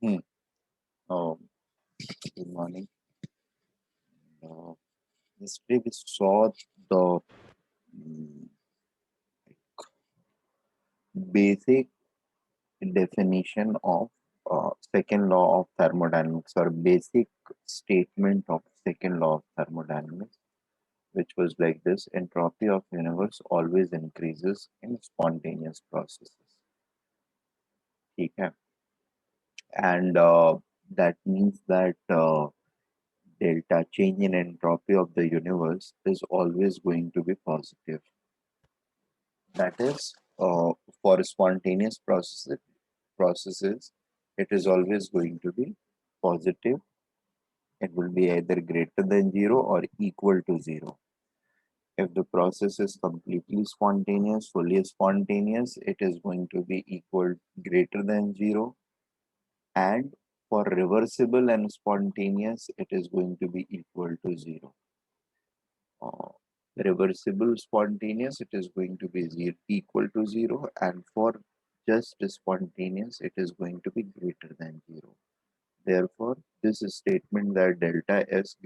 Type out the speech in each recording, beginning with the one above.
Hmm. Oh, good morning. Uh, Yesterday we saw the mm, basic definition of second law of thermodynamics, or basic statement of second law of thermodynamics, which was like this: entropy of universe always increases in spontaneous processes. Okay. And that means that delta change in entropy of the universe is always going to be positive. That is, for spontaneous processes, it is always going to be positive. It will be either greater than zero or equal to zero. If the process is completely spontaneous, fully spontaneous, it is going to be equal greater than zero. And for reversible and spontaneous, it is going to be equal to zero. uh, Reversible spontaneous, it is going to be equal to zero, and for just spontaneous, it is going to be greater than zero. Therefore, this statement that delta S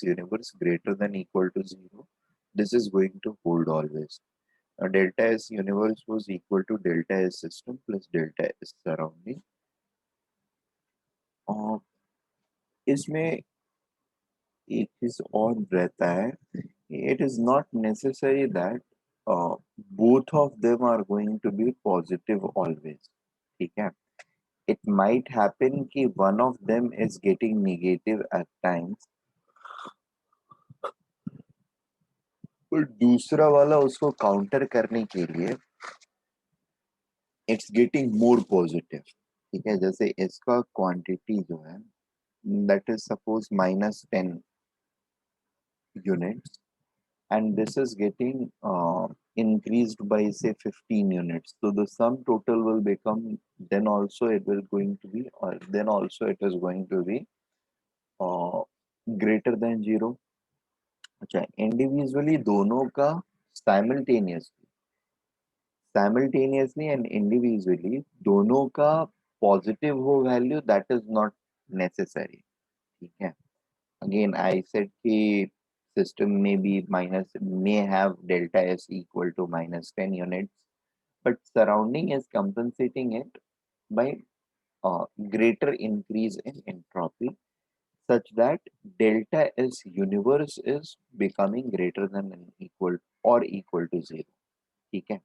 universe greater than equal to zero, this is going to hold always. Now, delta S universe was equal to delta S system plus delta S surrounding. uh, इसमें एक चीज और रहता है. It is not necessary that both of them are going to be positive always. ठीक है. It might happen कि one of them is getting negative at times, और दूसरा वाला उसको काउंटर करने के लिए इट्स गेटिंग मोर पॉजिटिव. ठीक है. जैसे इसका क्वांटिटी जो है, that is suppose -10 units, and this is getting increased by say 15 units, so the sum total will become, then also it will going to be, or then also it is going to be uh, greater than zero. अच्छा, individually दोनों का simultaneously simultaneously and individually दोनों का positive हो value, that is not necessary. ठीक है. Again, I said कि system may have delta S equal to -10 units, but surrounding is compensating it by greater increase in entropy, such that delta S universe is becoming greater than and equal or equal to zero. ठीक है.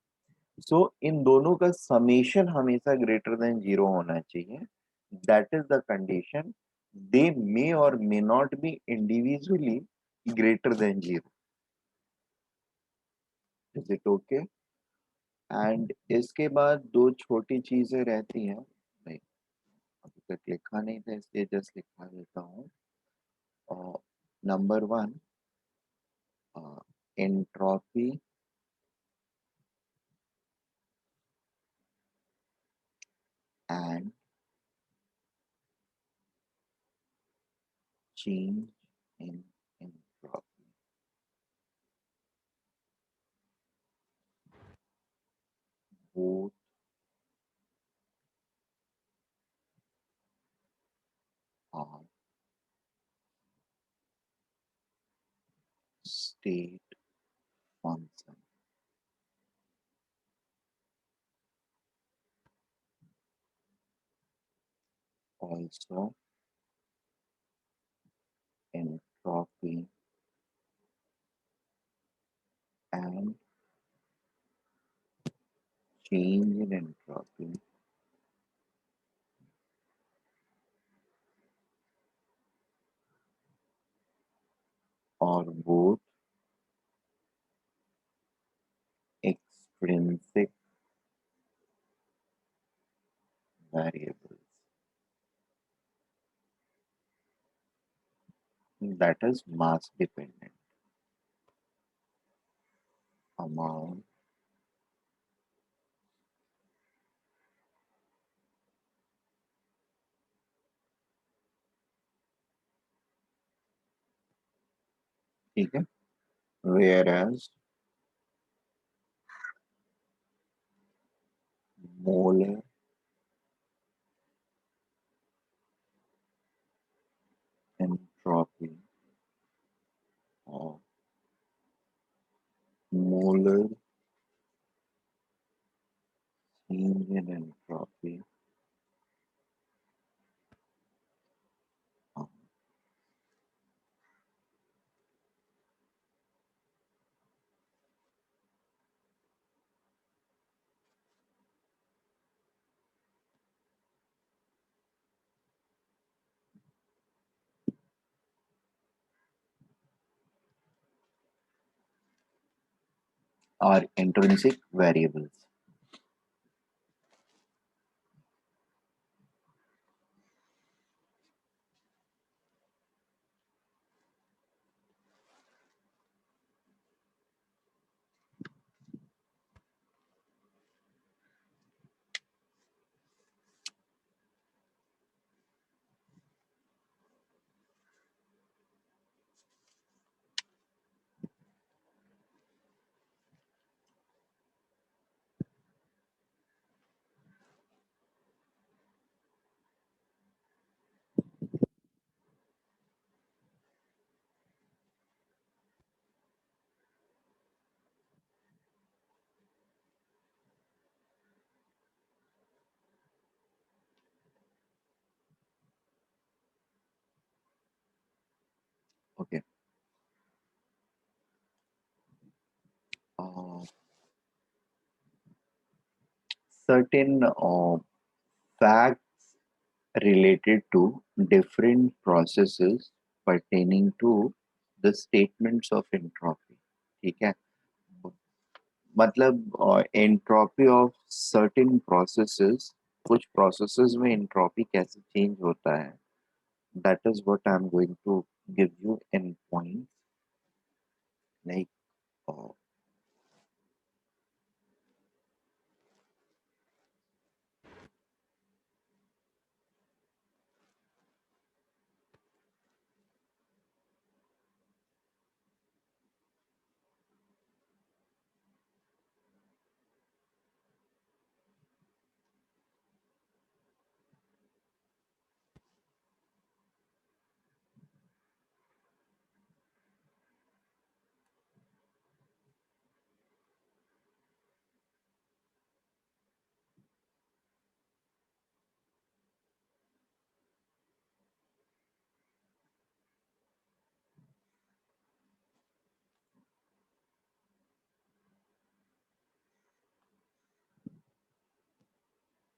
सो इन दोनों का summation हमेशा greater than zero होना चाहिए. That is the condition. They may और may not be individually greater than zero. Is it okay? And इसके बाद दो छोटी चीजें रहती हैं. नहीं, अभी तक लिखा नहीं था इसलिए जस्ट लिखा देता हूँ. Number one, entropy and change in entropy. Both are state function. Also, entropy and change in entropy are both extrinsic variables. That is mass dependent. Amount ठीक है. Whereas molar smaller change in entropy. Uh, are intrinsic variables. Okay. Uh, Certain facts related to different processes pertaining to the statements of entropy. ठीक है, मतलब entropy of certain processes, कुछ processes में entropy कैसे change होता है, that is what I am going to give you in point like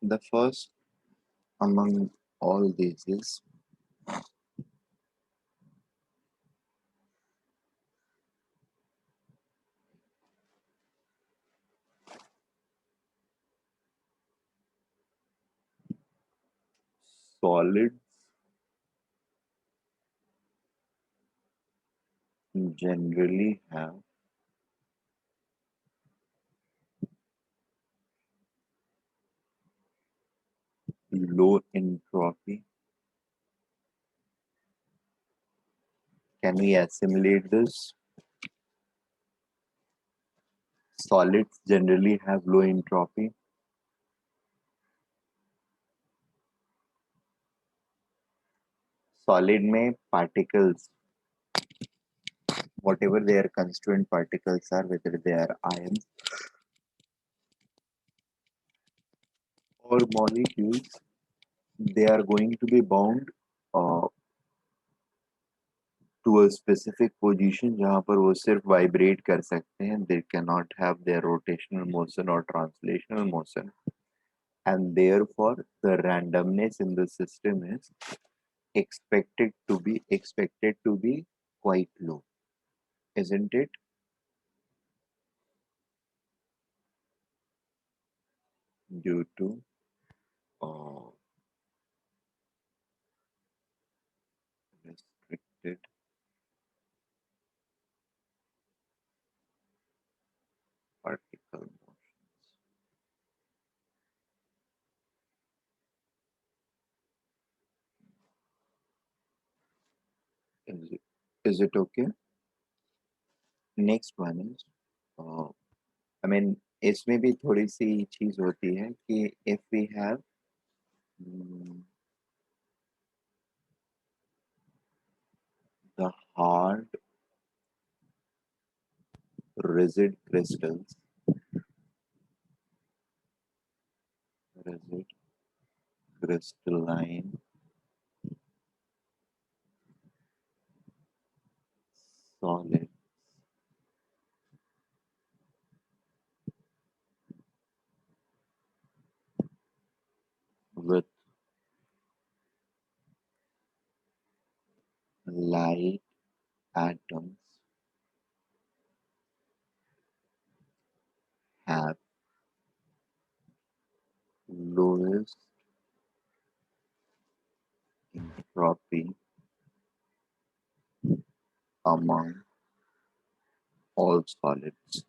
the first among all these is solids generally have low entropy. Can we assimilate this? Solids generally have low entropy. Solid में particles, whatever their constituent particles are, whether they are ions or molecules, they are going to be bound uh, to a specific position जहाँ पर वो सिर्फ vibrate कर सकते हैं. They cannot have their rotational motion or translational motion, and therefore the randomness in the system is expected to be quite low, isn't it? Due to uh, restricted particle motions. Is it okay? Next one is uh, I mean इसमें भी थोड़ी सी चीज होती है कि if we have the hard rigid crystals, rigid crystalline solid with light atoms have lowest entropy among all solids.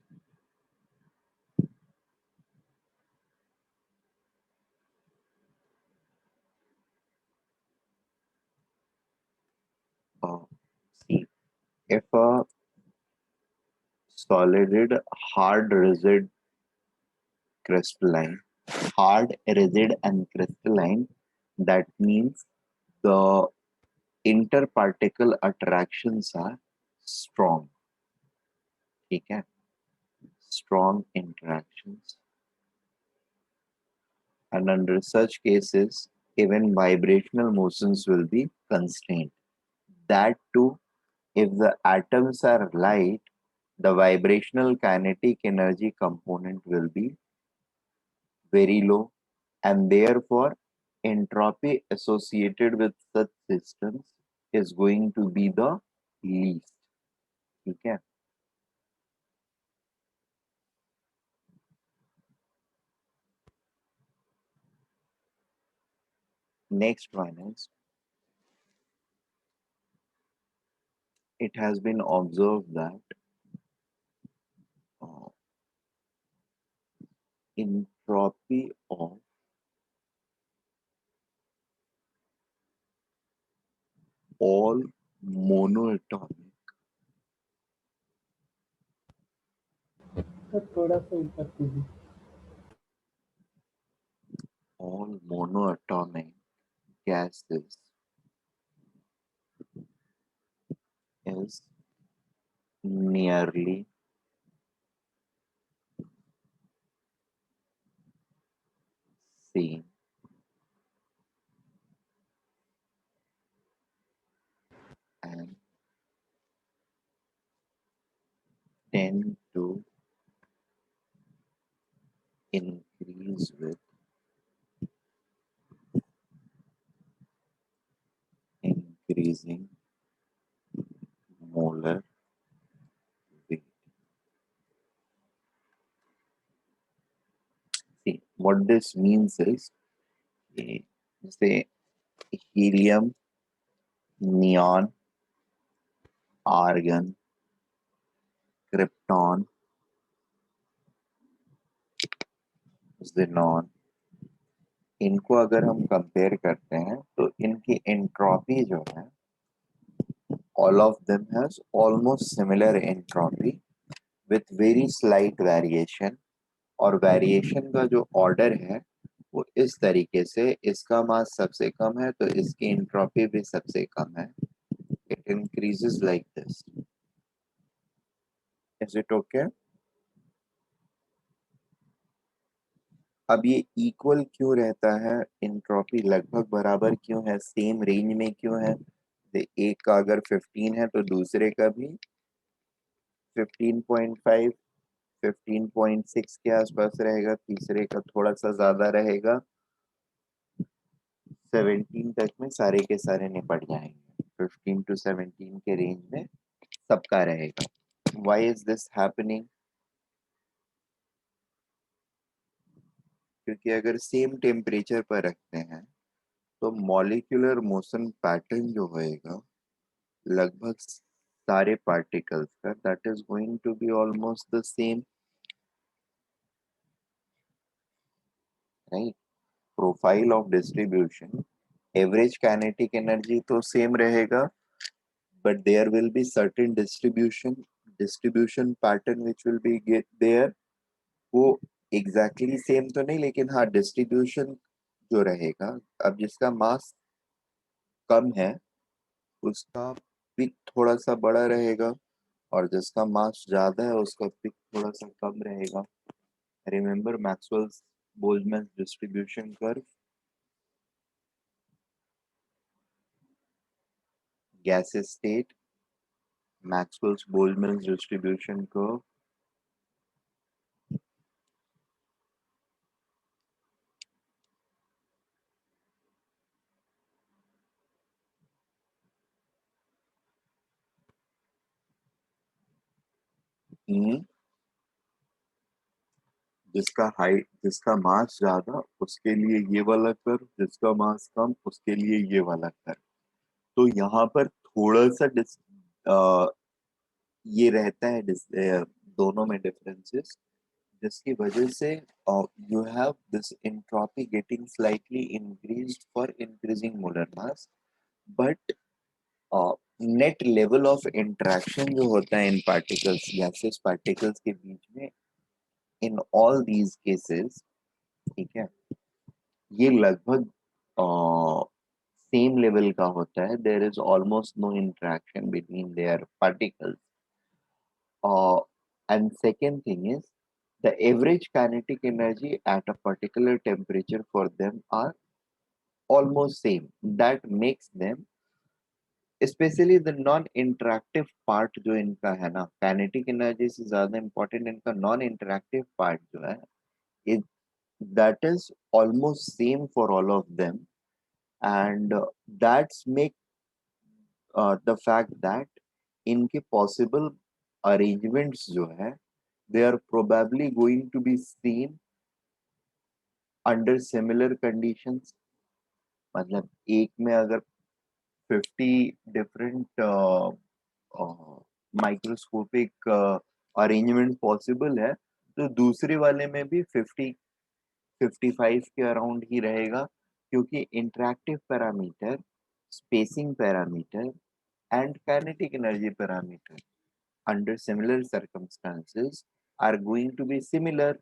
Uh, See, if a solid hard rigid crystalline, hard rigid and crystalline, that means the interparticle attractions are strong. ठीक है? Strong interactions, and under such cases even vibrational motions will be constrained. That too, if the atoms are light, the vibrational kinetic energy component will be very low, and therefore entropy associated with such systems is going to be the least. Okay. Next one is, it has been observed that uh, entropy of all monoatomic sir थोड़ा सा ऊपर कीजिए. all monoatomic gases is nearly same and tend to increase with increasing molar weight. See, what this means is, eh, say helium, neon, argon, krypton, xenon, इनको अगर हम compare करते हैं तो इनकी एंट्रोपी जो है, all of them has almost similar entropy with very slight variation, और वेरिएशन का जो ऑर्डर है वो इस तरीके से, इसका मास सबसे कम है तो इसकी एंट्रोपी भी सबसे कम है. It increases like this. Is it okay? अब ये इक्वल क्यों रहता है, एंट्रोपी लगभग बराबर क्यों है, सेम रेंज में क्यों है? एक का अगर 15 है तो दूसरे का भी 15.5 15.6 के आसपास रहेगा, तीसरे का थोड़ा सा ज्यादा रहेगा, 17 तक में सारे के सारे निपट जाएंगे. 15 to 17 के रेंज में सबका रहेगा. Why is this happening? क्योंकि अगर सेम टेम्परेचर पर रखते हैं तो मॉलिक्यूलर मोशन पैटर्न जो होएगा लगभग सारे पार्टिकल्स का, that is going to be almost the same, right? Profile of distribution, average kinetic energy तो सेम रहेगा, but there will be certain distribution pattern which will be get there. वो exactly same तो नहीं, लेकिन हाँ distribution जो रहेगा, अब जिसका मास कम है उसका भी थोड़ा सा बड़ा रहेगा, और जिसका मास ज्यादा है उसका पिक थोड़ा सा कम रहेगा. Remember Maxwell's Boltzmann distribution curve. Gases state, Maxwell's Boltzmann distribution curve. जिसका मास ज्यादा उसके लिए ये वाला कर्व, जिसका मास कम उसके लिए ये वाला कर्व. तो यहाँ पर थोड़ा सा ये रहता है दोनों में डिफरेंसेस, जिसकी वजह से you have this entropy getting slightly increased for increasing molar mass. But net level of interaction जो होता है इन पार्टिकल्स, गैसेस पार्टिकल्स के बीच में, इन ऑल दीज केसेस, ठीक है, ये लगभग सेम लेवल का होता है. There is almost no interaction between their particles. And second thing is, the average kinetic energy at a particular temperature for them are almost same. That makes them, especially the non-interactive part जो इनका है ना, kinetic energy से ज्यादा important इनका non-interactive part जो है, it, that is almost same for all of them. And that's make the fact that इनके possible arrangements जो है, they are probably going to be seen under similar conditions. मतलब एक में अगर 50 डिफरेंट माइक्रोस्कोपिक अरेंजमेंट पॉसिबल है, तो दूसरे वाले में भी 50-55 के अराउंड ही रहेगा, क्योंकि interactive parameter, spacing parameter and kinetic energy parameter under similar circumstances are going to be similar.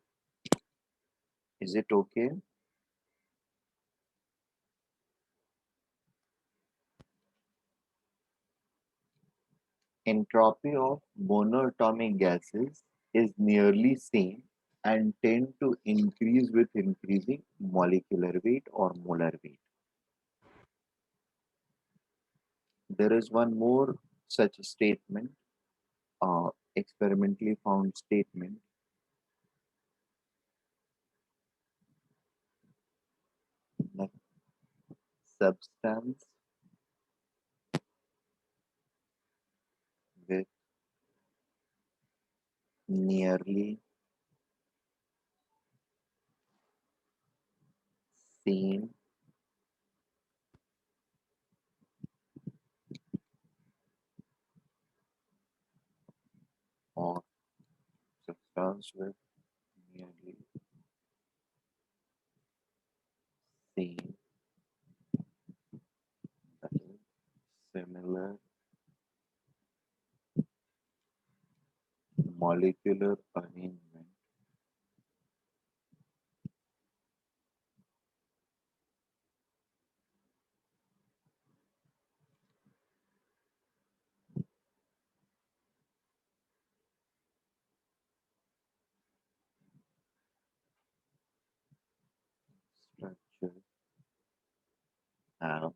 Is it okay? Entropy of monoatomic gases is nearly same and tend to increase with increasing molecular weight or molar weight. There is one more such statement, experimentally found statement, that substance with nearly same or substance with nearly same, that is similar molecular arrangement structure have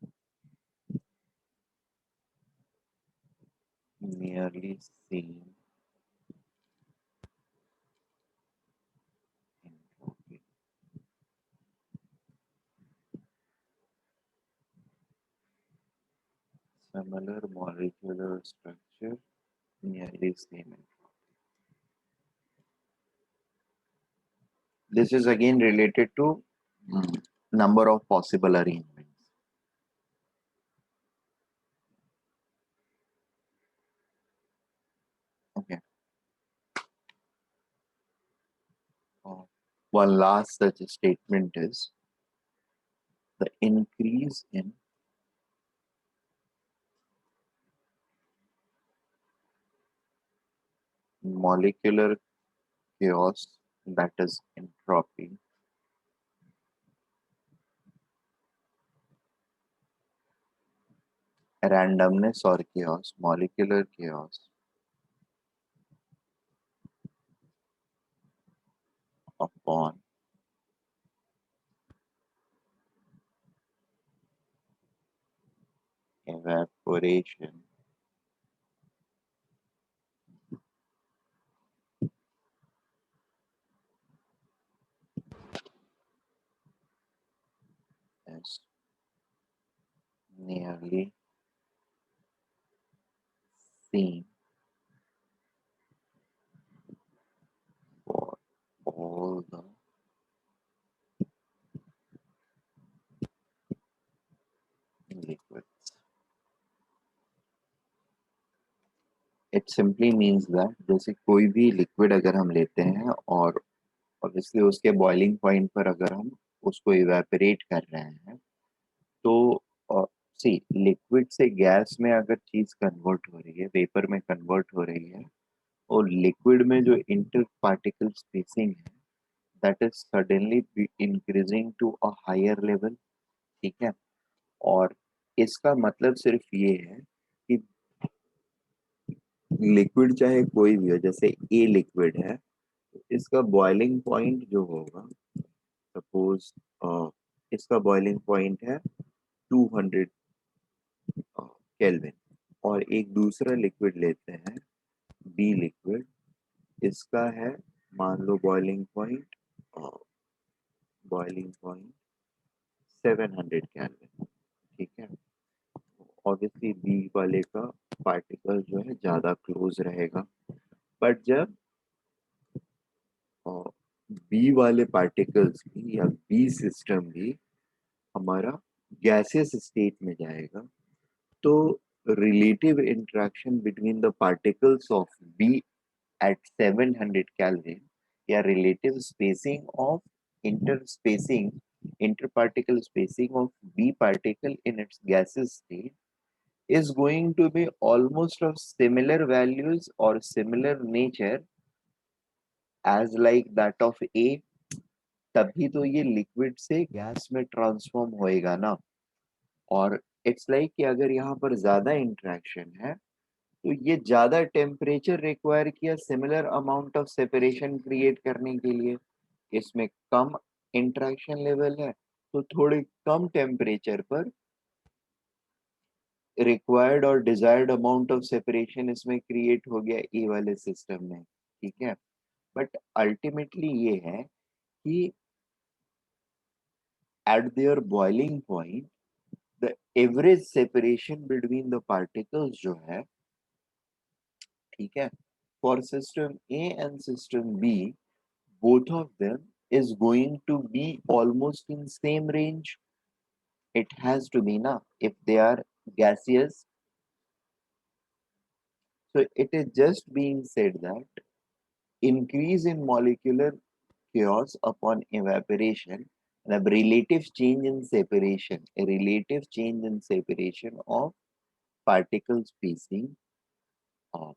nearly same entropy. Similar molecular structure, nearly same entropy. This is again related to number of possible arrangements. Okay. One last such statement is the increase in molecular chaos, that is entropy, randomness or chaos, molecular chaos, upon evaporation is nearly same for all the liquids. It simply means that जैसे कोई भी liquid अगर हम लेते हैं और obviously उसके boiling point पर अगर हम उसको इवेपोरेट कर रहे हैं तो सी लिक्विड से गैस में अगर चीज कन्वर्ट हो रही है, वेपर में कन्वर्ट हो रही है, और लिक्विड में जो इंटर पार्टिकल स्पेसिंग है that is suddenly increasing to a higher level, ठीक है। और इसका मतलब सिर्फ ये है कि लिक्विड चाहे कोई भी हो, जैसे ए लिक्विड है, इसका बॉइलिंग पॉइंट जो होगा, सपोज इसका बॉइलिंग पॉइंट है 200 केल्विन, और एक दूसरा लिक्विड लेते हैं बी लिक्विड, इसका है मान लो बॉइलिंग पॉइंट 700 केल्विन, ठीक है। ऑब्वियसली बी वाले का पार्टिकल जो है ज्यादा क्लोज रहेगा, बट जब बी वाले पार्टिकल्स भी या बी सिस्टम भी हमारा गैसियस स्टेट में जाएगा, तो relative interaction between the particles of B at 700 Kelvin या relative spacing of interspacing interparticle spacing of B particle in its gaseous state is going to be almost of similar values or similar nature as like that of A, तभी तो ये liquid से gas में transform होएगा ना। और it's like कि अगर यहाँ पर ज्यादा इंटरेक्शन है तो ये ज्यादा टेम्परेचर रिक्वायर किया similar amount of separation create करने के लिए, इसमें कम इंटरेक्शन लेवल है तो थोड़े कम टेम्परेचर पर रिक्वायर्ड और डिजायर्ड अमाउंट ऑफ सेपरेशन इसमें क्रिएट हो गया ए वाले सिस्टम में, ठीक है। बट अल्टीमेटली ये है कि at their boiling point the average separation between the particles जो है, ठीक है, for system A and system B both of them is going to be almost in same range. It has to be na, if they are gaseous. So it is just being said that increase in molecular chaos upon evaporation, the relative change in separation, a relative change in separation of particle spacing, uh,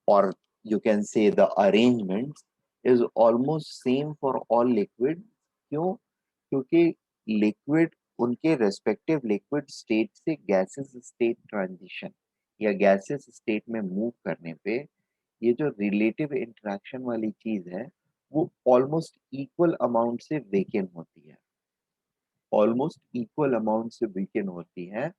or you can say the arrangements is almost same for all liquid. क्यों? क्योंकि liquid उनके respective liquid state से gases state transition या gases state में move करने पे ये जो रिलेटिव इंटरेक्शन वाली चीज है वो ऑलमोस्ट इक्वल अमाउंट से वेकेन होती है, ऑलमोस्ट इक्वल अमाउंट से weaken होती है।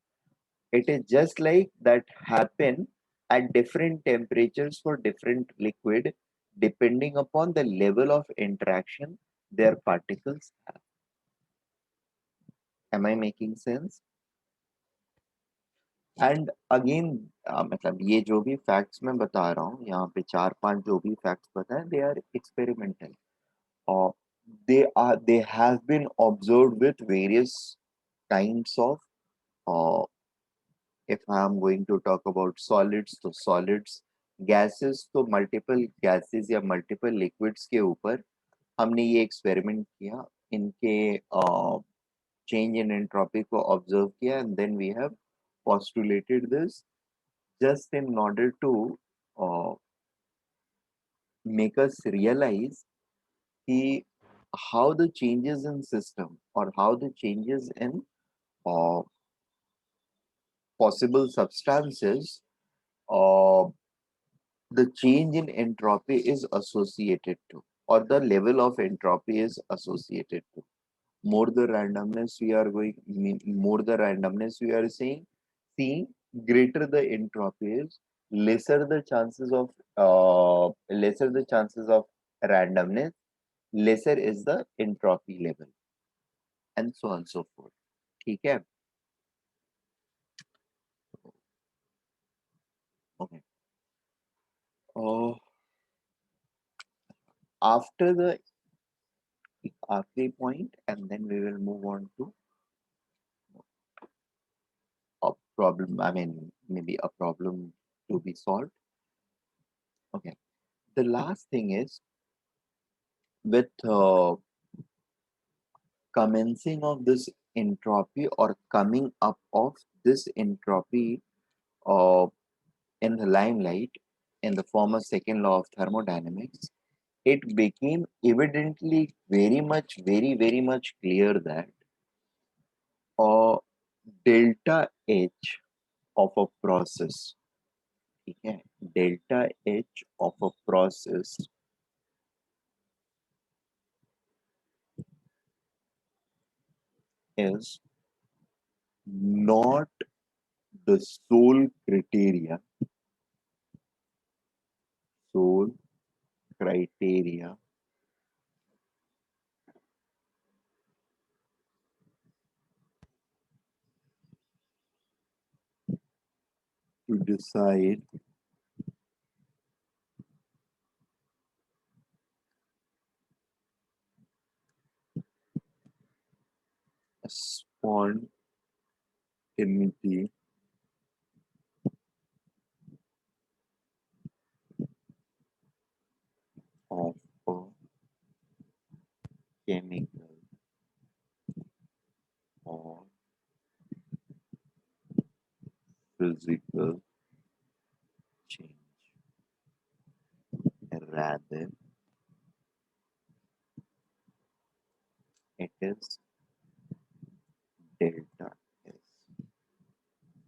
It is just like that happen at different temperatures for different liquid depending upon the level of interaction their particles have. Am I making sense? And again मतलब ये जो भी facts मैं बता रहा हूँ यहाँ पे, चार पांच जो भी फैक्ट्स बताए दे आर एक्सपेरिमेंटल, और they have been observed with various kinds of if I am going to talk about solids तो solids, gases तो multiple gases या multiple liquids के ऊपर हमने ये एक्सपेरिमेंट किया, इनके चेंज इन एंट्रोपी को ऑब्जर्व किया, and then we have postulated this just in order to uh, make us realize कि how the changes in system or how the changes in uh, possible substances, uh, the change in entropy is associated to. or the level of entropy is associated to. More the randomness we are more the randomness we are seeing, greater the entropy is, lesser the chances of randomness, lesser is the entropy level, and so on so forth. ठीक है? Okay. Uh, After the आखिरी point, and then we will move on to a problem. I mean, maybe a problem to be solved. Okay. The last thing is with commencing of this entropy or coming up of this entropy uh, in the limelight in the former second law of thermodynamics, it became evidently very much clear that uh, delta H of a process, okay, delta H of a process is not the sole criteria to decide spontaneity of a chemical or physical change. Rather, it is delta S,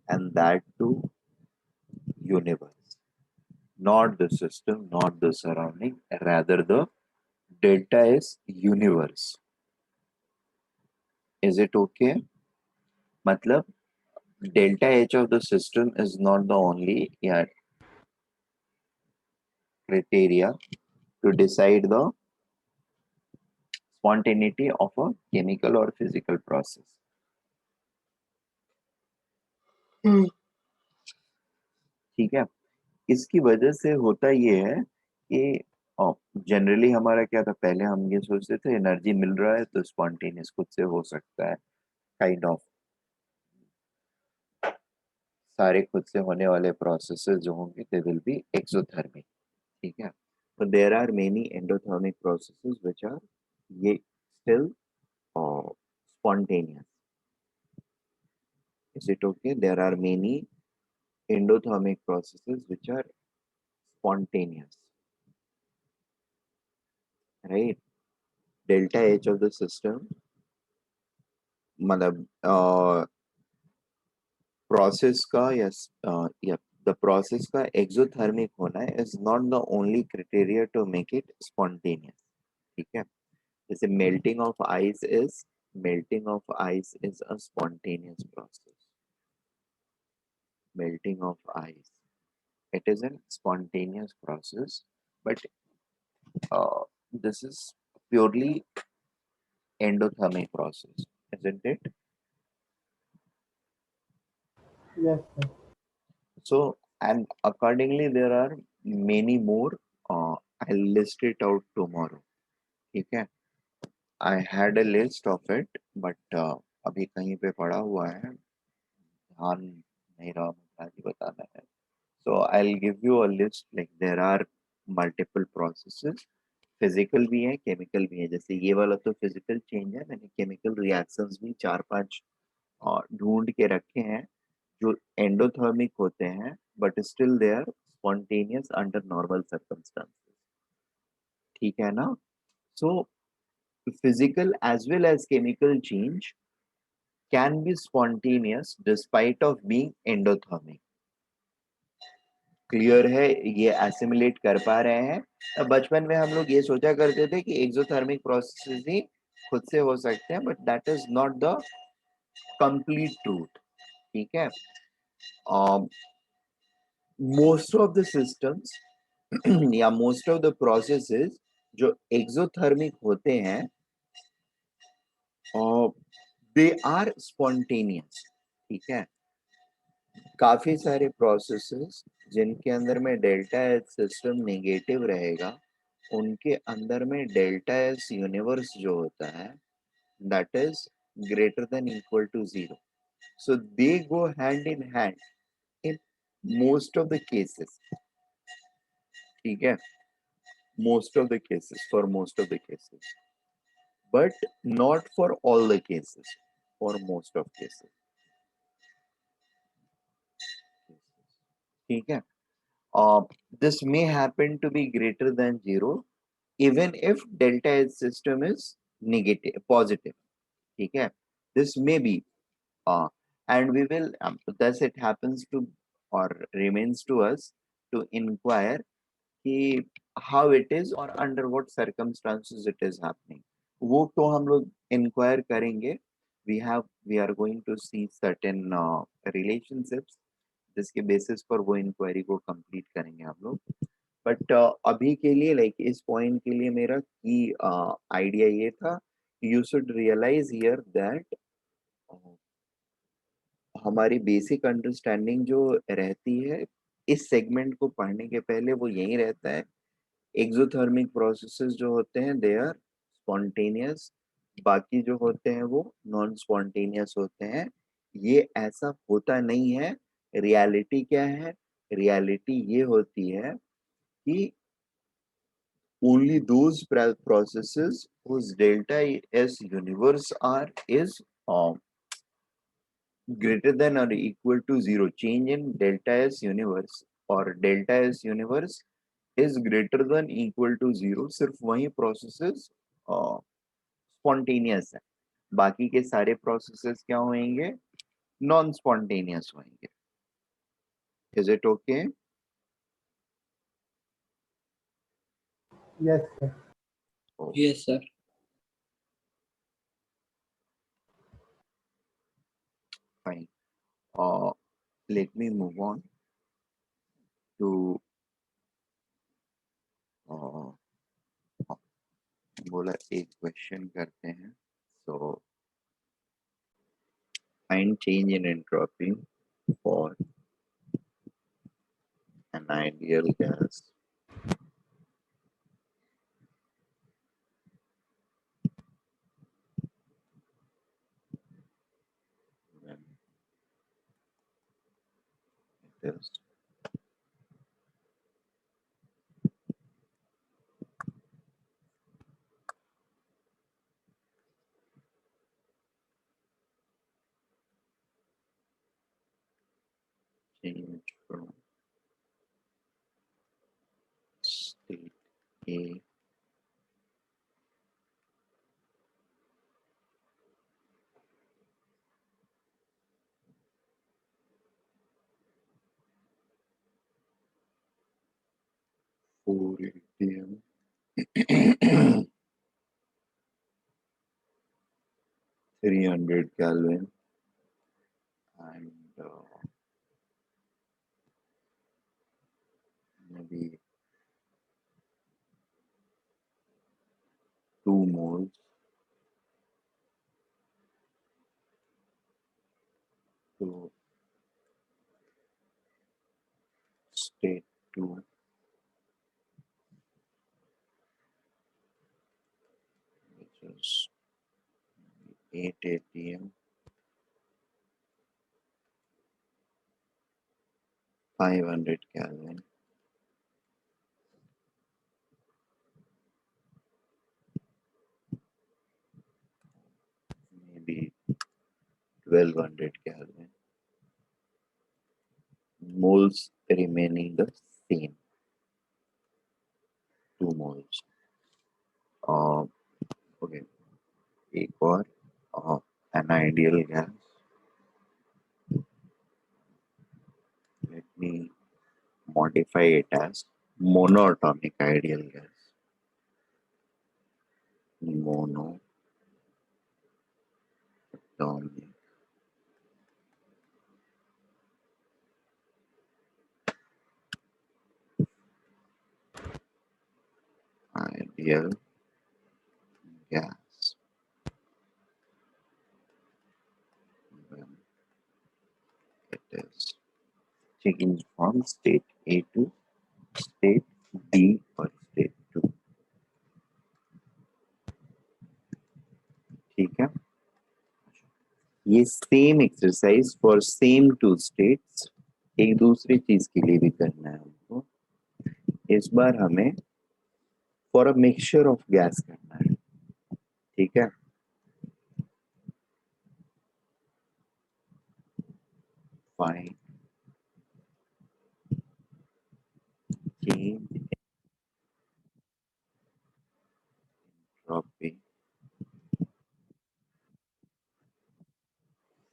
and that too universe, not the system, not the surrounding, rather the delta S universe. Is it okay? मतलब delta H of the system is not the only, yeah, criteria to decide the spontaneity of a chemical or physical process. ठीक है? इसकी वजह से होता ये है कि जनरली हमारा क्या था, पहले हम ये सोचते थे एनर्जी मिल रहा है तो स्पॉन्टेनियस खुद से हो सकता है, काइंड ऑफ सारे खुद से होने वाले प्रोसेसेस जो होंगे दे विल बी एक्सोथर्मिक. ठीक है? तो there are many endothermic processes which are ये still spontaneous. Is it okay? There are many endothermic processes which are spontaneous, right? Delta H of the system, मतलब process का, yes, या the process का exothermic होना is not the only criteria to make it spontaneous. ठीक है? जैसे melting of ice is a spontaneous process. Melting of ice, it is a spontaneous process, but this is purely endothermic process, isn't it? Yes, sir. So, and accordingly, there are many more. I'll list it out tomorrow. Okay. I had a list of it, but अभी कहीं पे पड़ा हुआ है, ध्यान नहीं रहा मुझे आज ही बताना है. So I'll give you a list. Like there are multiple processes. Physical भी है, केमिकल भी है. जैसे ये वाला तो फिजिकल चेंज है, मैंने केमिकल रिएक्शंस भी 4-5 ढूंढ के रखे हैं जो एंडोथर्मिक होते हैं but still they are spontaneous under normal circumstances. ठीक है ना? So physical as well as chemical change can be spontaneous despite of being endothermic. Clear है, ये एसिमुलेट कर पा रहे हैं। बचपन में हम लोग ये सोचा करते थे कि एक्सोथर्मिक प्रोसेसेस ही खुद से हो सकते हैं, but that is not the complete truth. ठीक है, मोस्ट ऑफ द सिस्टम्स या मोस्ट ऑफ द प्रोसेसेस जो एक्सोथर्मिक होते हैं दे आर स्पॉन्टेनियस। ठीक है, काफी सारे प्रोसेसेस जिनके अंदर में डेल्टा एच सिस्टम नेगेटिव रहेगा, उनके अंदर में डेल्टा एच यूनिवर्स जो होता है that is greater than equal to zero. So they go hand in hand in most of the cases. ठीक है, most of the cases, for most of the cases, but not for all the cases, for most of cases। ठीक है, this may happen to be greater than zero even if delta H system is negative positive। ठीक है, this may be uh, and we will thus it happens to or remains to us to inquire कि how it is or under what circumstances it is happening, वो तो हम लोग inquire करेंगे। we are going to see certain relationships जिसके basis पर वो inquiry को कंप्लीट करेंगे हम लोग। बट अभी के लिए लाइक इस पॉइंट के लिए मेरा की आइडिया ये था, you should realise here that हमारी बेसिक अंडरस्टैंडिंग जो रहती है इस सेगमेंट को पढ़ने के पहले वो यही रहता है, एक्सोथर्मिक प्रोसेसेस जो होते हैं दे आर स्पॉन्टेनियस, बाकी जो होते हैं वो नॉन स्पॉन्टेनियस होते हैं। ये ऐसा होता नहीं है। रियलिटी क्या है? रियलिटी ये होती है कि only those processes whose delta S universe R is greater than or equal to zero, change in delta S universe और delta S universe is greater than equal to zero, सिर्फ वही processes spontaneous है, बाकी के सारे processes क्या होंगे? non spontaneous होंगे। is it okay? Yes, sir. Oh, Yes, sir. fine। Let me move on to uh, बोला एक क्वेश्चन करते हैं। So find change in entropy for an ideal gas when it is changed from state A for ATM 300 Kelvin and maybe 2 moles to state 2, which is 8 ATM 500 Kelvin, maybe 1200 Kelvin, moles remaining the same, 2 moles। Okay, एक और an ideal gas, let me modify it as monoatomic ideal gas. Monoatomic ideal gas when it is changed from state A to state B or state 2. ठीक है, ये same exercise for same two states एक दूसरी चीज के लिए भी करना है हमको. इस बार हमें for a mixture of gas करना है. ठीक है, find change entropy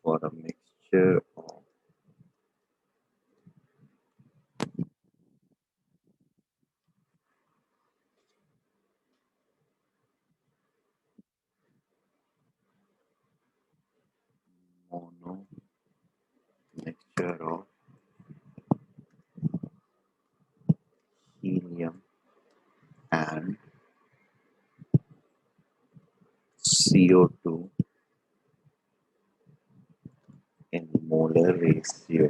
for a mixture of mono mixture of helium and CO2 in molar ratio.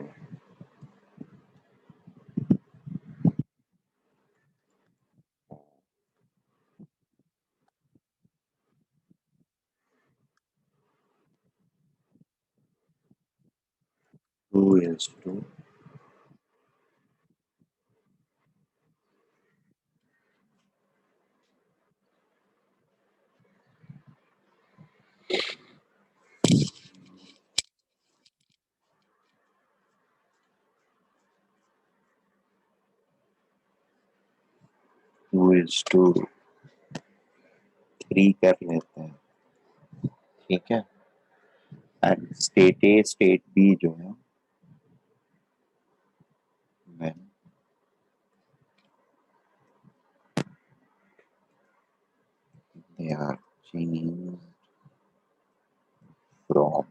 Two is to 2:3 कर लेते हैं. ठीक है, and state A state B जो है when they are changed from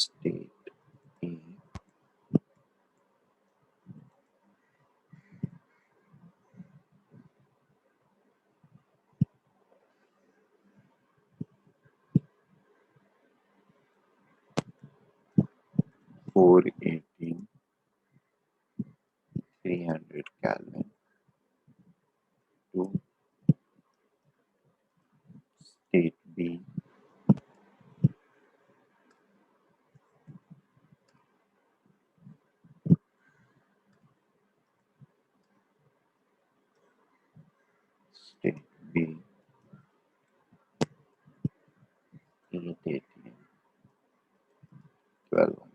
state A 418 300 Kelvin to state B state B 818 1200.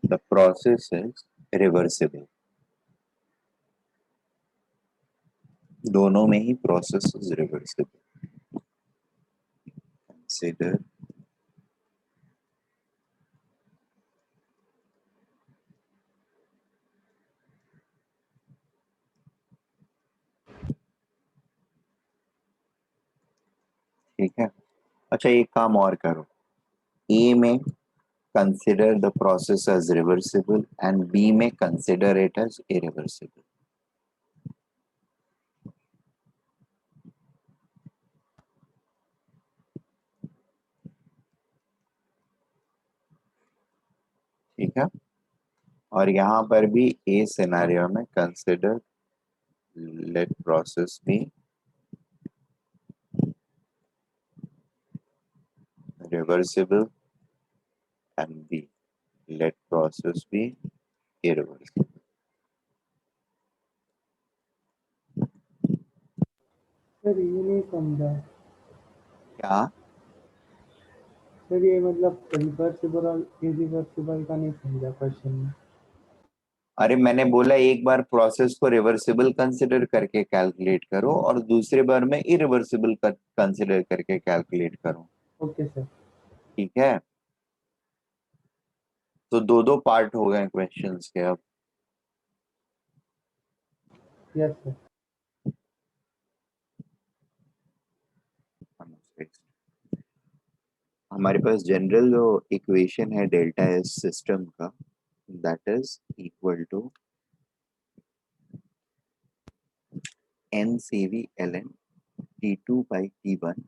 The process is reversible. दोनों में ही process is reversible. Consider ठीक है. अच्छा, एक काम और करो. ए में consider the process as reversible and B में consider it as irreversible. ठीक है, और यहाँ पर भी A सिनेरियो में consider let process be reversible and B let process be irreversible. Sir ये नहीं समझा. क्या? सर ये मतलब रिवर्सिबल और इरिवर्सिबल का नहीं समझा क्वेश्चन में. अरे मैंने बोला एक बार प्रोसेस को रिवर्सिबल कंसिडर करके कैलकुलेट करो और दूसरे बार में इरिवर्सिबल कंसिडर करके कैलकुलेट करो। Okay sir. ठीक है, तो दो दो पार्ट हो गए क्वेश्चंस के अब। Yes sir. हमारे पास जनरल जो इक्वेशन है डेल्टा एस सिस्टम का, that is equal to n C V l n T two by T one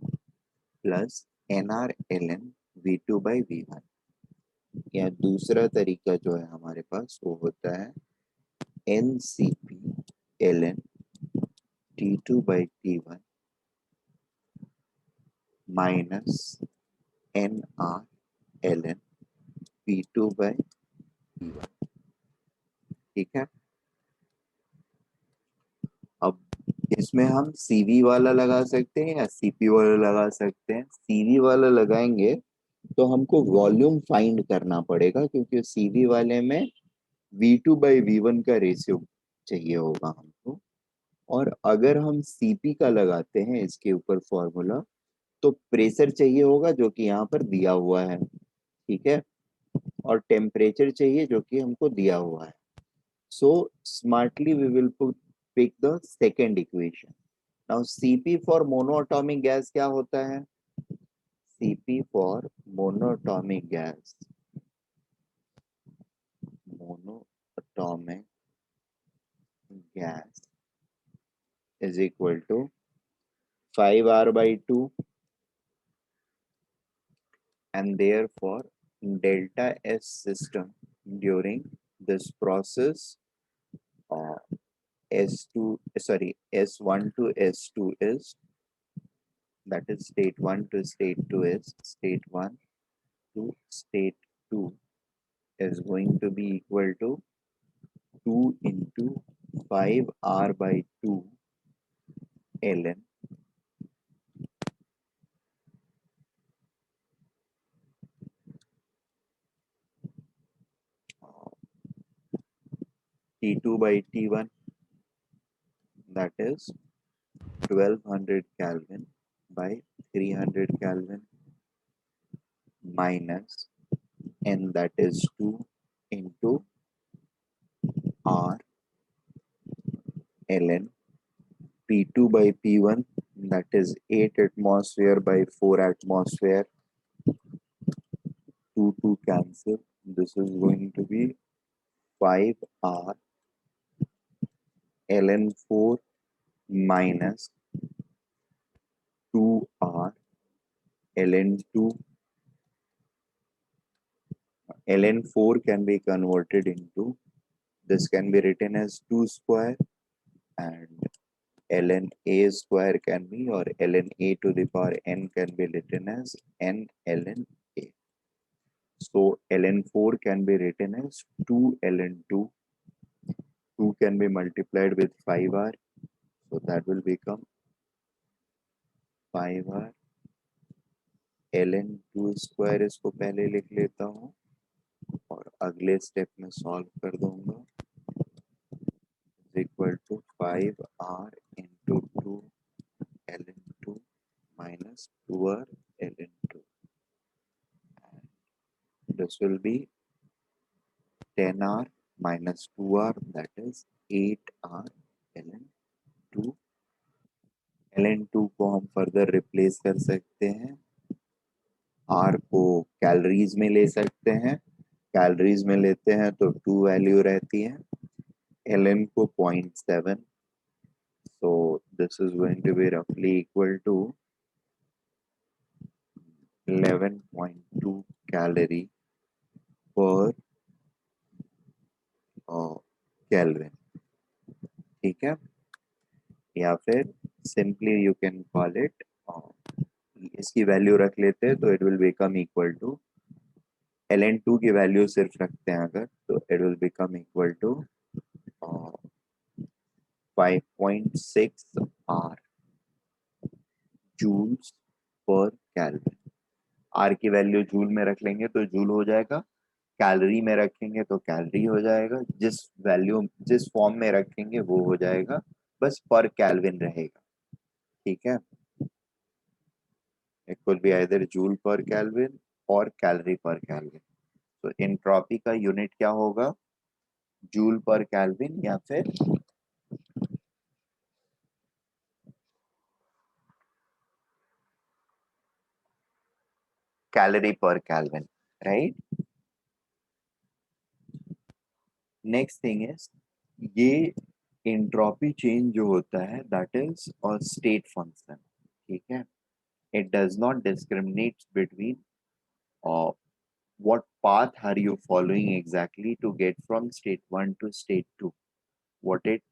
plus n R l n V two by V one. या दूसरा तरीका जो है हमारे पास वो होता है n C P l n T two by T one minus n R l n P two by T one. ठीक है, अब इसमें हम सीवी वाला लगा सकते हैं या सीपी वाला लगा सकते हैं। सीवी वाला लगाएंगे तो हमको वॉल्यूम फाइंड करना पड़ेगा, क्योंकि सीवी वाले में V2/V1 का रेशियो चाहिए होगा हमको। और अगर हम सीपी का लगाते हैं इसके ऊपर फॉर्मूला, तो प्रेशर चाहिए होगा जो कि यहाँ पर दिया हुआ है। ठीक है, और टेम्परेचर चाहिए जो कि हमको दिया हुआ है। So smartly we will pick the second equation. Now CP for monoatomic gas क्या होता है? CP for monoatomic gas, monoatomic gas is equal to 5R/2, and therefore delta S system during this process, uh, S2 sorry S1 to S2 is, that is state 1 to state 2 is state 1 to state 2 is going to be equal to 2 into 5R/2 ln T2/T1, that is 1200 Kelvin by 300 Kelvin, minus n, that is 2 into R ln P2/P1, that is 8 atmosphere by 4 atmosphere. 2 cancel. This is going to be 5R ln 4 minus 2R ln 2. ln 4 can be converted into, this can be written as 2 square, and ln a square can be, or ln a to the power n can be written as n ln a. So ln 4 can be written as 2 ln 2. 2 can be multiplied with 5R, so that will become 5R ln 2 square. इसको पहले लिख लेता हूँ और अगले step में solve कर दूंगा। Equal to 5R into 2 ln 2 minus 2R ln 2. This will be 10R minus 2R, that is 8R ln 2. ln 2 को हम फर्दर रिप्लेस कर सकते हैं, R को कैलोरीज में ले सकते हैं, कैलोरीज में लेते हैं तो 2 वैल्यू रहती है, ln को 0.7, so this is going to be roughly equal to 11.2 calorie per Kelvin। ठीक है, या फिर simply you can call it, इसकी वैल्यू रख लेते हैं तो it will become equal to, ln2 की वैल्यू सिर्फ रखते हैं अगर, तो it will become equal to 5.6 R joules पर केल्विन। आर की वैल्यू जूल में रख लेंगे तो जूल हो जाएगा, कैलोरी में रखेंगे तो कैलोरी हो जाएगा, जिस फॉर्म में रखेंगे वो हो जाएगा, बस पर केल्विन रहेगा। ठीक है, it will be either joule पर केल्विन और कैलोरी पर केल्विन। तो एंट्रोपी का यूनिट क्या होगा, जूल पर केल्विन या फिर कैलोरी पर kelvin, right. Next thing is, ये एंट्रोपी चेंज जो होता है that is a state function. ठीक है, it does not discriminate between what path are you following exactly to get from state 1 to state 2. What it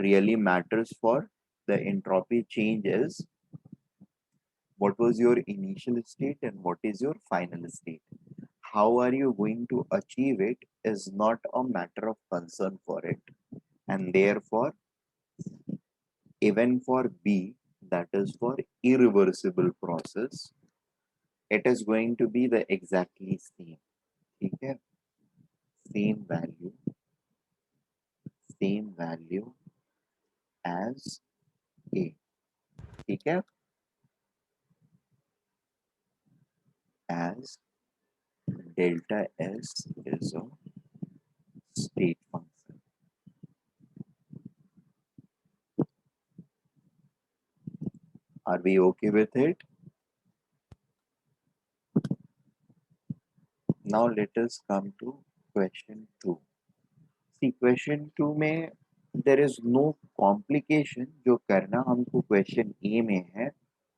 really matters for the entropy change is what was your initial state and what is your final state. How are you going to achieve it is not a matter of concern for it, and therefore even for B, that is for irreversible process, it is going to be the exactly same. ठीक है, same value as A. ठीक है, as delta S is a state function. Are we okay with it? Now let us come to question 2. See, question 2 में there is no complication. जो करना हमको question A में है,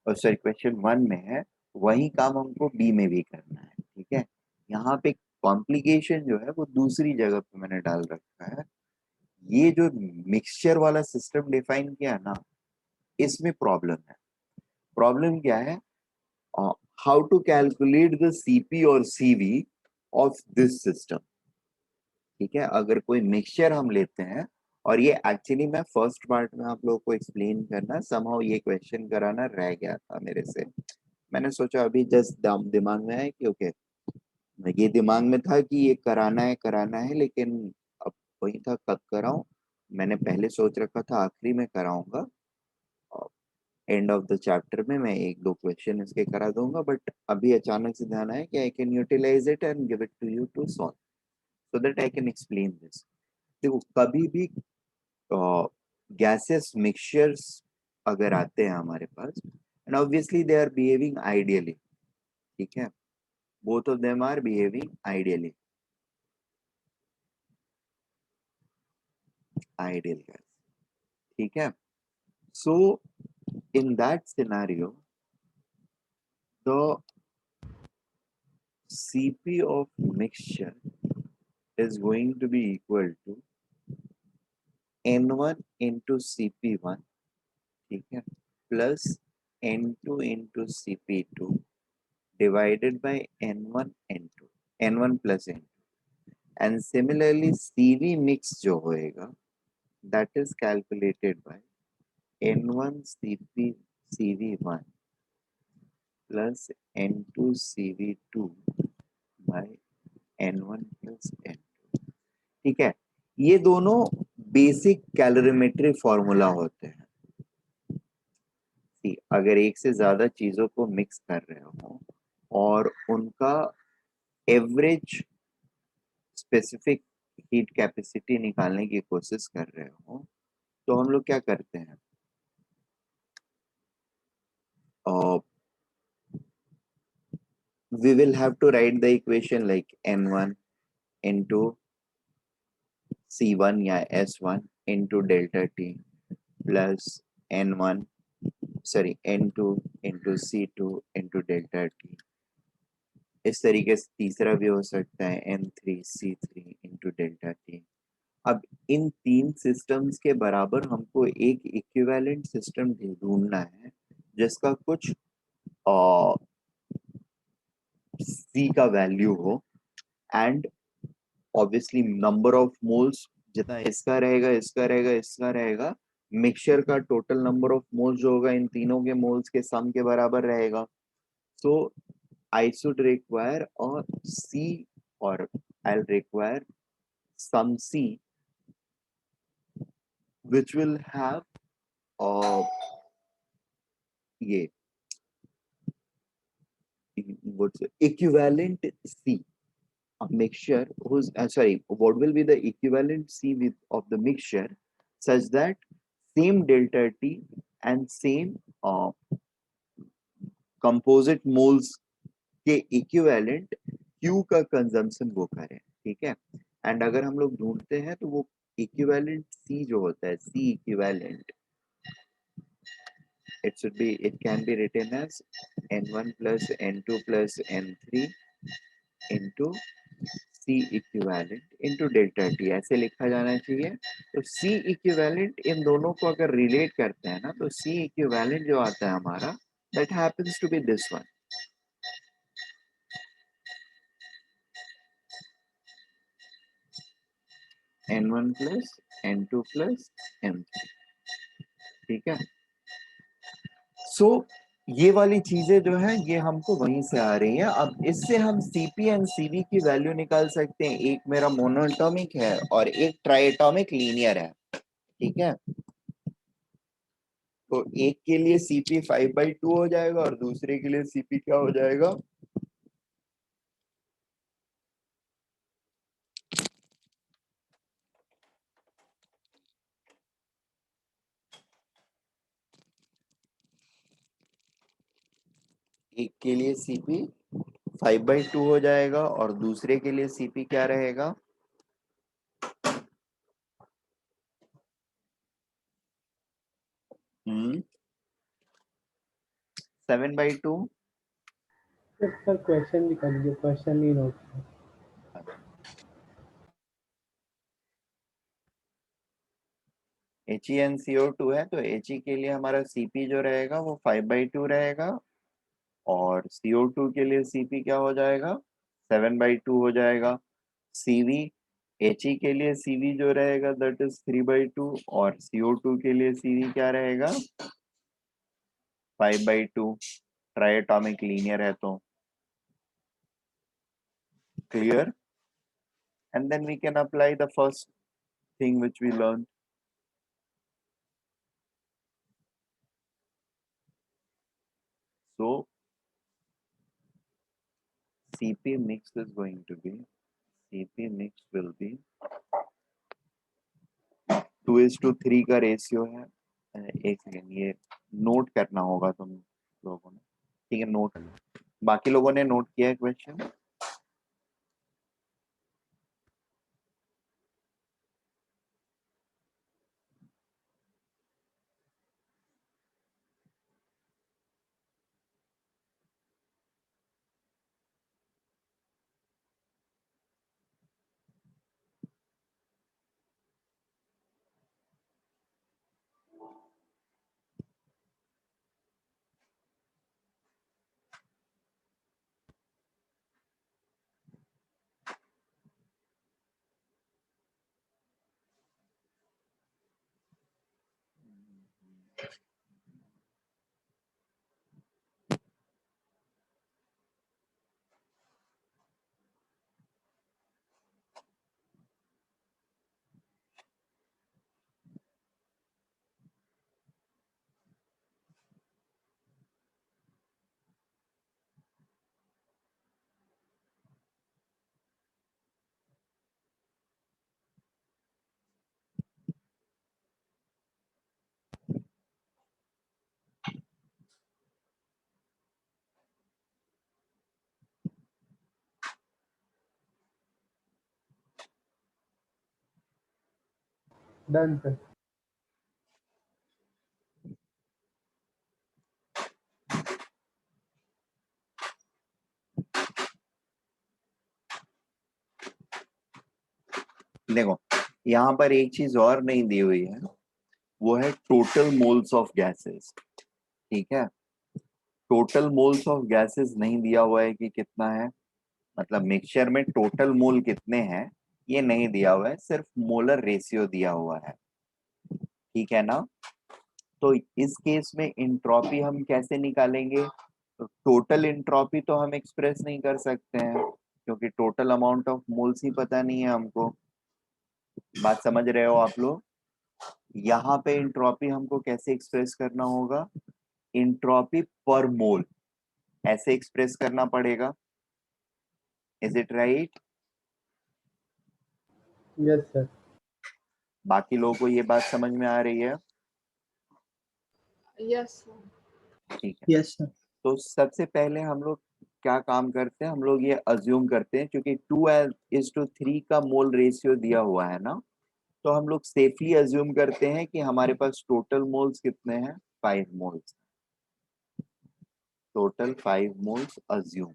और सॉरी question 1 में है, वही काम हमको B में भी करना है। ठीक है, यहाँ पे कॉम्प्लिकेशन जो है वो दूसरी जगह पे मैंने डाल रखा है। ये जो मिक्सचर वाला सिस्टम डिफाइन किया ना, इसमें प्रॉब्लम है। प्रॉब्लम क्या है, how to calculate the CP और सीवी ऑफ दिस सिस्टम। ठीक है, अगर कोई मिक्सचर हम लेते हैं, और ये एक्चुअली मैं फर्स्ट पार्ट में आप लोगों को एक्सप्लेन करना, समहाउ ये क्वेश्चन कराना रह गया था मेरे से। मैंने सोचा अभी जस्ट दिमाग में है कि ओके, ये दिमाग में था कि ये कराना है, लेकिन अब वही था कब कराऊं। मैंने पहले सोच रखा था आखिरी में कराऊंगा, एंड ऑफ द चैप्टर में मैं एक दो क्वेश्चन इसके करा दूंगा, बट अभी अचानक से ध्यान आया कि I can utilise it and give it to you to solve, so that I can explain this. देखो, कभी भी गैसेस मिक्सचर्स अगर आते हैं हमारे पास, and obviously they are behaving ideally. ठीक है, both of them are behaving ideally, ideal gas. ठीक है, सो in that scenario, the Cp of mixture is going to be equal to N1 into Cp1, ठीक है, plus N2 into Cp2 divided by N1 N2, N1 plus N2, and similarly Cv mix जो होएगा that is calculated by N1 Cp Cv1 plus N2 Cv2 by N1 plus N2। ठीक है, ये दोनों basic calorimetry formula होते हैं। अगर एक से ज्यादा चीजों को मिक्स कर रहे हो और उनका एवरेज स्पेसिफिक हीट कैपेसिटी निकालने की कोशिश कर रहे हो, तो हम लोग क्या करते हैं, we will have to write the equation like N1 into C1 या S1 into delta T plus N1 N2 into C2 into delta T। इस तरीके से तीसरा भी हो सकता है N3C3 into delta T। अब इन तीन सिस्टम्स के बराबर हमको एक इक्विवेलेंट सिस्टम ढूंढना है जिसका कुछ C का वैल्यू हो, and obviously number of moles जितना इसका रहेगा, इसका रहेगा, इसका रहेगा, मिक्सचर का टोटल नंबर ऑफ मोल्स जो होगा इन तीनों के मोल्स के सम के बराबर रहेगा। सो I should require a C, or I'll require some C which will have a ये what's equivalent C, a mixture whose sorry, what will be the equivalent C with of the mixture such that same delta T and same composite moles के equivalent Q का consumption वो करें, ठीक है। And अगर हम लोग ढूंढते हैं तो वो इक्विवेलेंट C जो होता है, C equivalent, it can be written as N1 plus N2 plus N3 into C equivalent into delta T, ऐसे लिखा जाना चाहिए। तो C equivalent इन दोनों को अगर रिलेट करते हैं ना, तो C equivalent जो आता है हमारा, that happens to be this one, N1 plus N2 plus N3, ठीक है। सो ये वाली चीजें जो है ये हमको वहीं से आ रही है। अब इससे हम Cp एंड Cv की वैल्यू निकाल सकते हैं। एक मेरा मोनोएटॉमिक है और एक ट्राइएटॉमिक लीनियर है, ठीक है। तो एक के लिए Cp 5/2 हो जाएगा और दूसरे के लिए Cp क्या हो जाएगा, एक के लिए Cp 5/2 हो जाएगा और दूसरे के लिए Cp क्या रहेगा, 7/2। सर क्वेश्चन लिखा दीजिए, क्वेश्चन ही नोट। HeNCO2 है तो He के लिए हमारा Cp जो रहेगा वो 5/2 रहेगा और CO2 के लिए Cp क्या हो जाएगा, 7/2 हो जाएगा। Cv, He के लिए Cv जो रहेगा दैट इज 3/2 और CO2 के लिए Cv क्या रहेगा, 5/2। ट्राइएटॉमिक लीनियर है तो clear. And then we can apply the first thing which we learn. सो Cp mix is going to be, Cp mix will be 2:3 का रेशियो है। एक सेकेंड, ये नोट करना होगा तुम लोगों ने, ठीक है। नोट, बाकी लोगों ने नोट किया है क्वेश्चन। Done sir. देखो यहाँ पर एक चीज और नहीं दी हुई है, वो है टोटल मोल्स ऑफ गैसेस, ठीक है। टोटल मोल्स ऑफ गैसेस नहीं दिया हुआ है कि कितना है, मतलब मिक्सचर में टोटल मोल कितने हैं ये नहीं दिया हुआ है, सिर्फ मोलर रेशियो दिया हुआ है, ठीक है ना। तो इस केस में इंट्रोपी हम कैसे निकालेंगे, तो टोटल इंट्रॉपी तो हम एक्सप्रेस नहीं कर सकते हैं क्योंकि टोटल अमाउंट ऑफ मोल्स ही पता नहीं है हमको। बात समझ रहे हो आप लोग? यहाँ पे इंट्रॉपी हमको कैसे एक्सप्रेस करना होगा? इंट्रॉपी पर मोल ऐसे एक्सप्रेस करना पड़ेगा। Is it right? Yes sir. बाकी लोगों को ये बात समझ में आ रही है? Yes sir. ठीक है। Yes sir. तो सबसे पहले हम लोग क्या काम करते हैं, हम लोग ये अज्यूम करते हैं क्योंकि 2:3 का मोल रेशियो दिया हुआ है ना, तो हम लोग सेफली अज्यूम करते हैं कि हमारे पास टोटल मोल्स कितने हैं, 5 मोल्स। टोटल 5 मोल्स अज्यूम,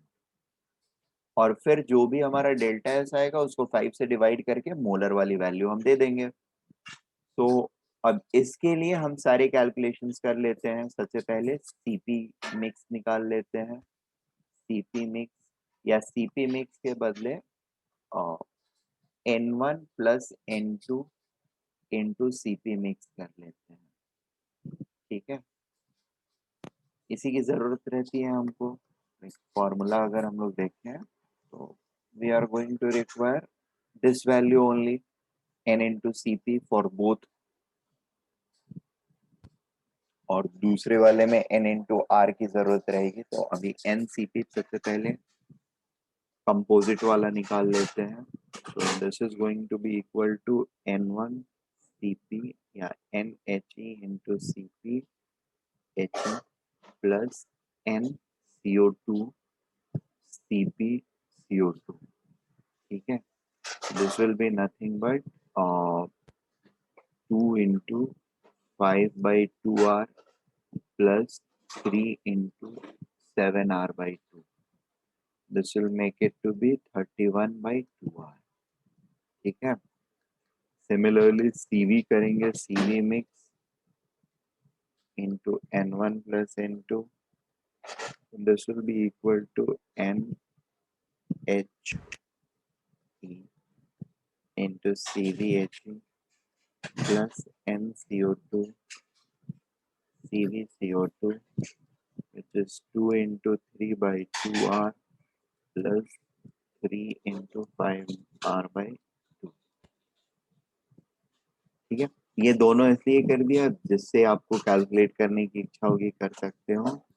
और फिर जो भी हमारा डेल्टा एस आएगा उसको 5 से डिवाइड करके मोलर वाली वैल्यू हम दे देंगे। तो अब इसके लिए हम सारे कैलकुलेशंस कर लेते हैं। सबसे पहले सीपी मिक्स निकाल लेते हैं। सीपी मिक्स या सीपी मिक्स के बदले N1 plus N2 into CP mix कर लेते हैं। ठीक है, इसी की जरूरत रहती है हमको। फॉर्मूला अगर हम लोग देखें तो we are going to require this value only, N into CP for both, और दूसरे वाले में N इंटू आर की जरूरत रहेगी। तो अभी N सीपी सबसे पहले कंपोजिट वाला निकाल लेते हैं। तो this is going to be equal to N1 CP या NHE into CP He plus NCO2 CP CO2। ठीक है, this will be nothing but 2 into 5/2R plus 3 into 7R/2. This will make it to be 31/2R. ठीक है। Similarly CV करेंगे, CV mix into N1 plus N2. This will be equal to NHE into CVHE plus NCO2 CvCO2, which is 2 into 3/2R plus 3 into 5R/2। ठीक है, ये दोनों इसलिए कर दिया जिससे आपको कैलकुलेट करने की इच्छा होगी कर सकते हो।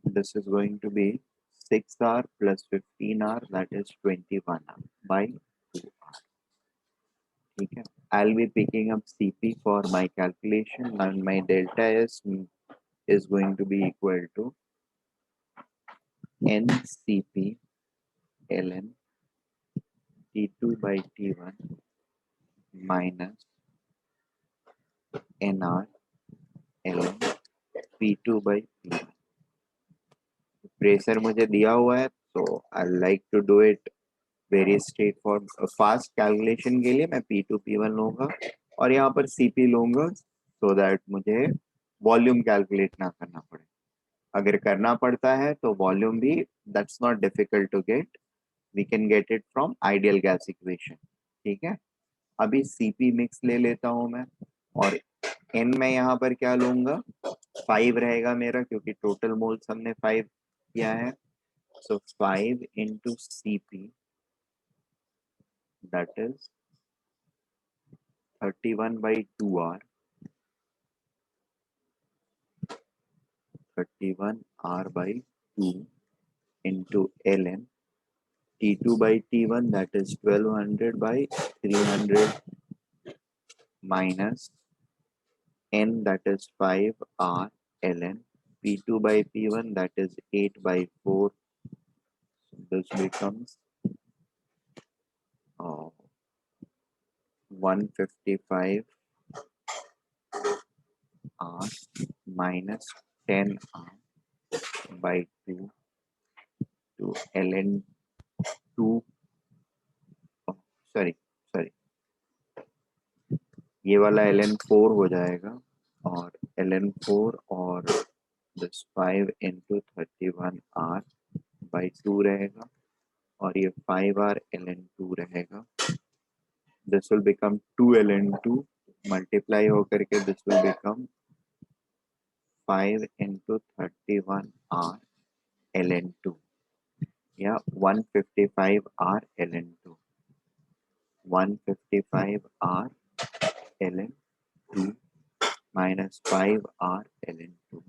This is going to be 6R plus 15R, that is 21R/2R। ठीक है, I'll be picking up CP for my calculation and my delta S is going to be equal to NCP ln T2/T1 minus NR ln P2/P1। Pressure मुझे दिया हुआ है तो I like to do it very straight for fast calculation के लिए मैं P2/P1 लूंगा और यहाँ पर CP लूंगा सो दैट मुझे वॉल्यूम कैलकुलेट ना करना पड़े। अगर करना पड़ता है तो वॉल्यूम भी that's not difficult to get, we can get it from ideal gas equation. ठीक है, अभी CP मिक्स ले लेता हूं मैं और N में यहाँ पर क्या लूंगा, 5 रहेगा मेरा क्योंकि टोटल मोल्स हमने 5 किया है। सो 5 into CP that is 31/2R, 31R/2 into ln T2/T1 that is 1200/300 minus N that is 5R ln P2/P1 that is 8/4. So this becomes 155 R minus 10R/2 to ln 2, sorry ये वाला ln4 हो जाएगा और ln4 और this 5 into 31R/2 रहेगा और ये 5R ln2 रहेगा। This will become 2 ln2 multiply होकर के this will become 5 into 31 r ln2 या 155 r ln2 155 r ln2 minus 5 r ln2.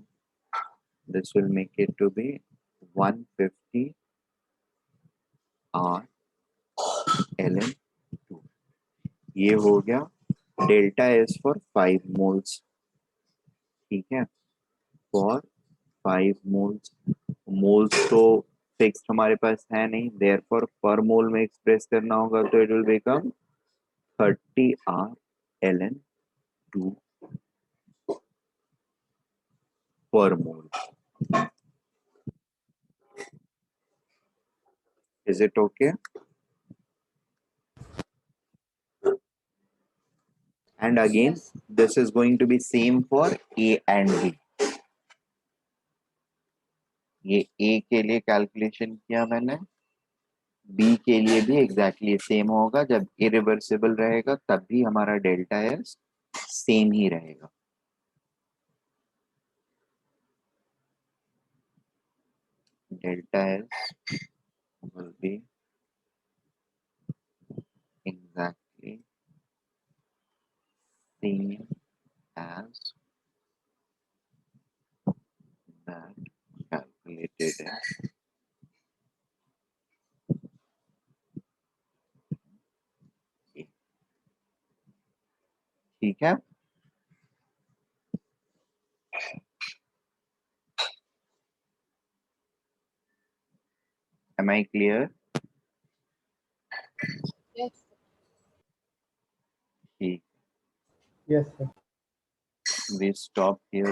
This will make it to be 150 r ln2. ये हो गया डेल्टा एस फॉर 5 मोल्स. ठीक है, for 5 moles. Moles तो fix हमारे पास है नहीं, देयरफॉर पर मोल में एक्सप्रेस करना होगा तो it will become 30 r ln2 per mole. Is it okay? And again, Yes. this is going to be same for A and B. ये A के लिए कैलकुलेशन किया मैंने, B के लिए भी एग्जैक्टली सेम होगा. जब इरिवर्सिबल रहेगा तब भी हमारा डेल्टा एस सेम ही रहेगा. Delta S will be exactly same as that calculated in A. ठीक है. Am I clear? Yes. ठीक. Yes, sir. We stop here.